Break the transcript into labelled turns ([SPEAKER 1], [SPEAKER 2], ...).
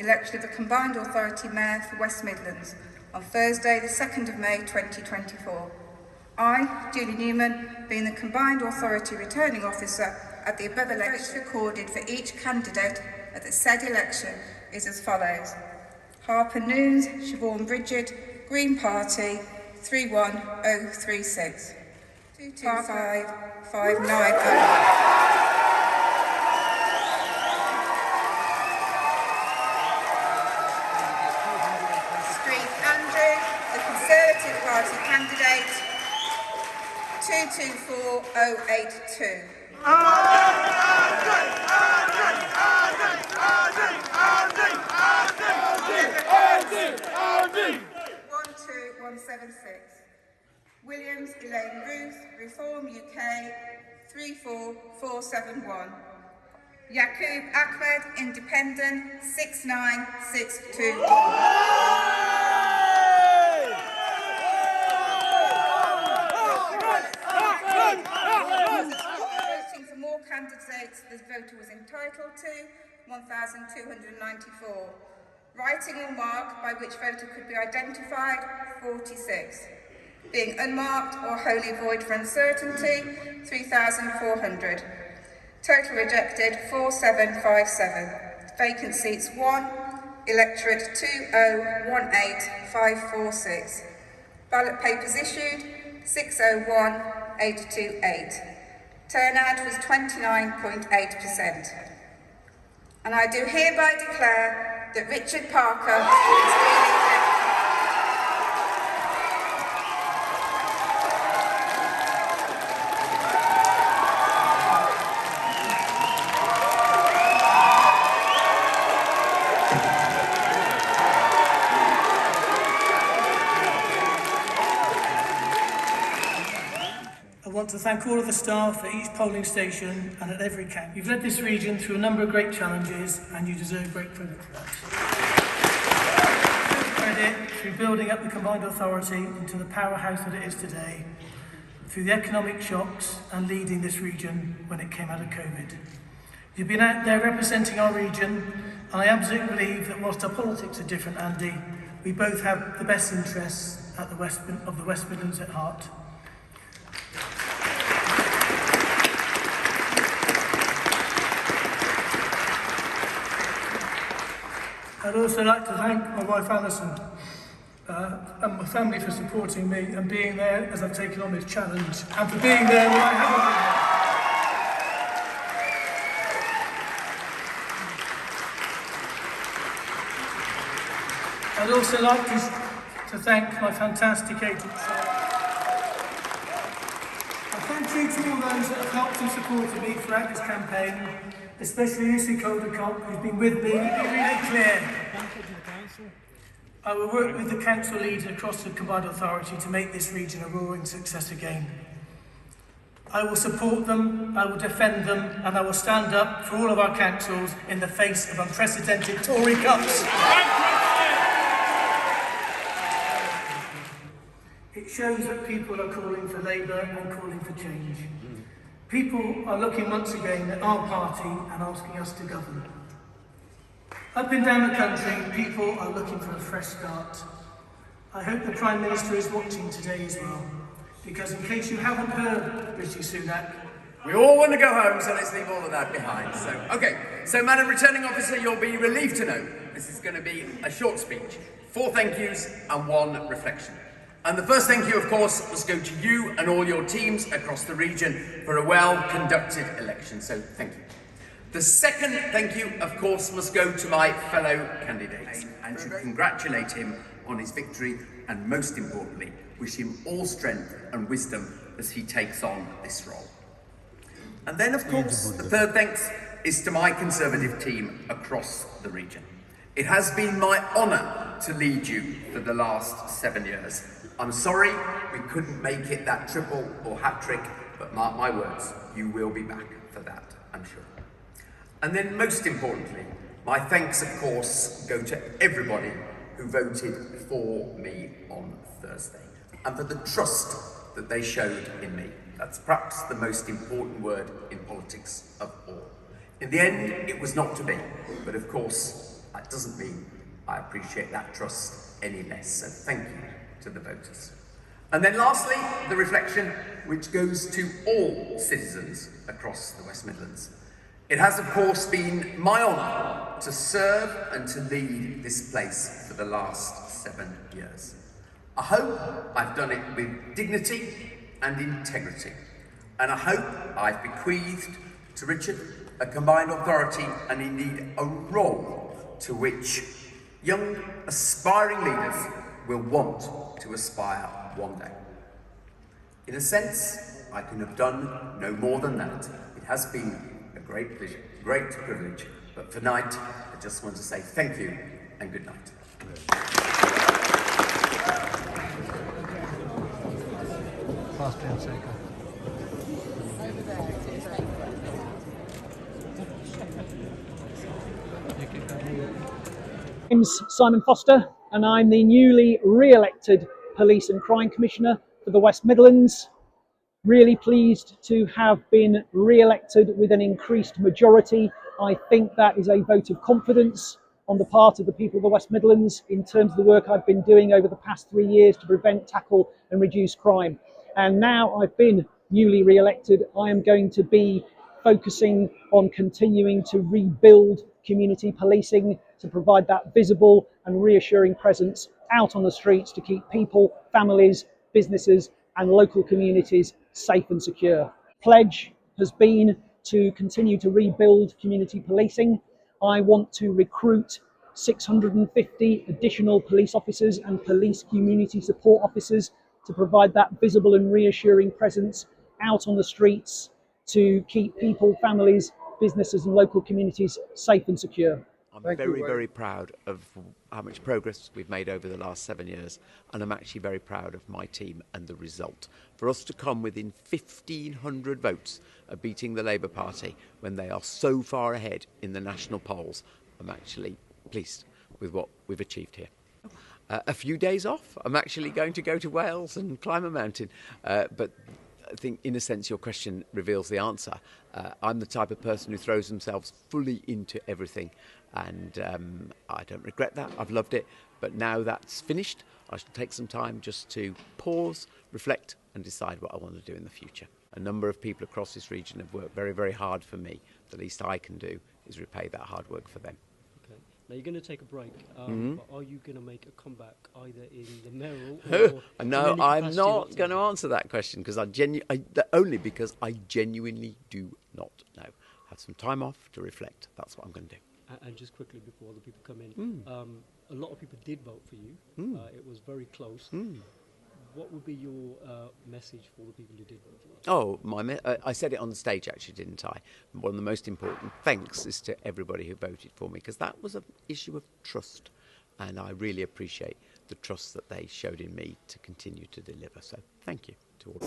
[SPEAKER 1] election of the Combined Authority Mayor for West Midlands on Thursday, the 2nd of May 2024. I, Julie Newman, being the Combined Authority Returning Officer at the above election, recorded for each candidate at the said election is as follows: Harper Noons, Siobhan Bridget, Green Party, 31036. 22559. Party candidate 224082. 12176. Williams Elaine Ruth, Reform UK 34471. Yaqub Ahmed, Independent 6962. Candidates the voter was entitled to 1,294. Writing or mark by which voter could be identified 46. Being unmarked or wholly void for uncertainty 3,400. Total rejected 4757. Vacant seats 1. Electorate 2018546. Ballot papers issued 601828. Turnout was 29.8%. And I do hereby declare that Richard Parker is being elected.
[SPEAKER 2] I want to thank all of the staff at each polling station and at every camp. You've led this region through a number of great challenges and you deserve great credit for that. Credit through building up the Combined Authority into the powerhouse that it is today, through the economic shocks and leading this region when it came out of COVID. You've been out there representing our region, and I absolutely believe that whilst our politics are different, Andy, we both have the best interests of the West Midlands at heart. I'd also like to thank my wife Alison and my family for supporting me and being there as I've taken on this challenge, and for being there when I haven't been there. I'd also like to thank my fantastic agents. I thank you to all those that have helped and supported me throughout this campaign, especially Lucy Caldercock, who's been with me, really clear. I will work with the council leaders across the Combined Authority to make this region a roaring success again. I will support them, I will defend them, and I will stand up for all of our councils in the face of unprecedented Tory cuts. It shows that people are calling for Labour and calling for change. People are looking once again at our party and asking us to govern. Up and down the country, people are looking for a fresh start. I hope the Prime Minister is watching today as well, because in case you haven't heard, Rishi Sunak,
[SPEAKER 3] we all want to go home, so let's leave all of that behind. So Madam Returning Officer, you'll be relieved to know this is going to be a short speech, 4 thank yous and 1 reflection. And the first thank you, of course, must go to you and all your teams across the region for a well-conducted election, so thank you. The second thank you, of course, must go to my fellow candidates and to congratulate him on his victory and, most importantly, wish him all strength and wisdom as he takes on this role. And then, of course, the third thanks is to my Conservative team across the region. It has been my honour to lead you for the last 7 years. I'm sorry we couldn't make it that triple or hat-trick, but mark my words, you will be back for that, I'm sure. And then most importantly, my thanks of course go to everybody who voted for me on Thursday and for the trust that they showed in me. That's perhaps the most important word in politics of all. In the end, it was not to be, but of course, That doesn't mean I appreciate that trust any less, so thank you to the voters. And then lastly, the reflection, which goes to all citizens across the West Midlands. It has, of course, been my honour to serve and to lead this place for the last 7 years. I hope I've done it with dignity and integrity, and I hope I've bequeathed to Richard a combined authority and indeed a role to which young, aspiring leaders will want to aspire one day. In a sense, I can have done no more than that. It has been a great pleasure, great privilege, but for tonight, I just want to say thank you and good night.
[SPEAKER 4] My name's Simon Foster and I'm the newly re-elected Police and Crime Commissioner for the West Midlands. Really pleased to have been re-elected with an increased majority. I think that is a vote of confidence on the part of the people of the West Midlands in terms of the work I've been doing over the past 3 years to prevent, tackle and reduce crime. And now I've been newly re-elected, I am going to be focusing on continuing to rebuild community policing, to provide that visible and reassuring presence out on the streets to keep people, families, businesses and local communities safe and secure. Pledge has been to continue to rebuild community policing. I want to recruit 650 additional police officers and police community support officers to provide that visible and reassuring presence out on the streets to keep people, families, businesses and local communities safe and secure.
[SPEAKER 5] I'm very proud of how much progress we've made over the last 7 years, and I'm actually very proud of my team and the result. For us to come within 1,500 votes of beating the Labour Party when they are so far ahead in the national polls, I'm actually pleased with what we've achieved here. A few days off, I'm actually going to go to Wales and climb a mountain, but I think in a sense your question reveals the answer. I'm the type of person who throws themselves fully into everything, and I don't regret that. I've loved it, but now that's finished, I shall take some time just to pause, reflect and decide what I want to do in the future. A number of people across this region have worked very hard for me. The least I can do is repay that hard work for them.
[SPEAKER 6] Okay. Now you're going to take a break, but are you going to make a comeback either in the mayoral or
[SPEAKER 5] No, I'm not going to answer that question because only because I genuinely do not know. Have some time off to reflect. That's what I'm going to do.
[SPEAKER 6] And just quickly before other people come in, a lot of people did vote for you. It was very close. What would be your message for the people who did vote for you?
[SPEAKER 5] I said it on the stage actually, didn't I? One of the most important thanks is to everybody who voted for me, because that was an issue of trust, and I really appreciate the trust that they showed in me to continue to deliver. So thank you to all.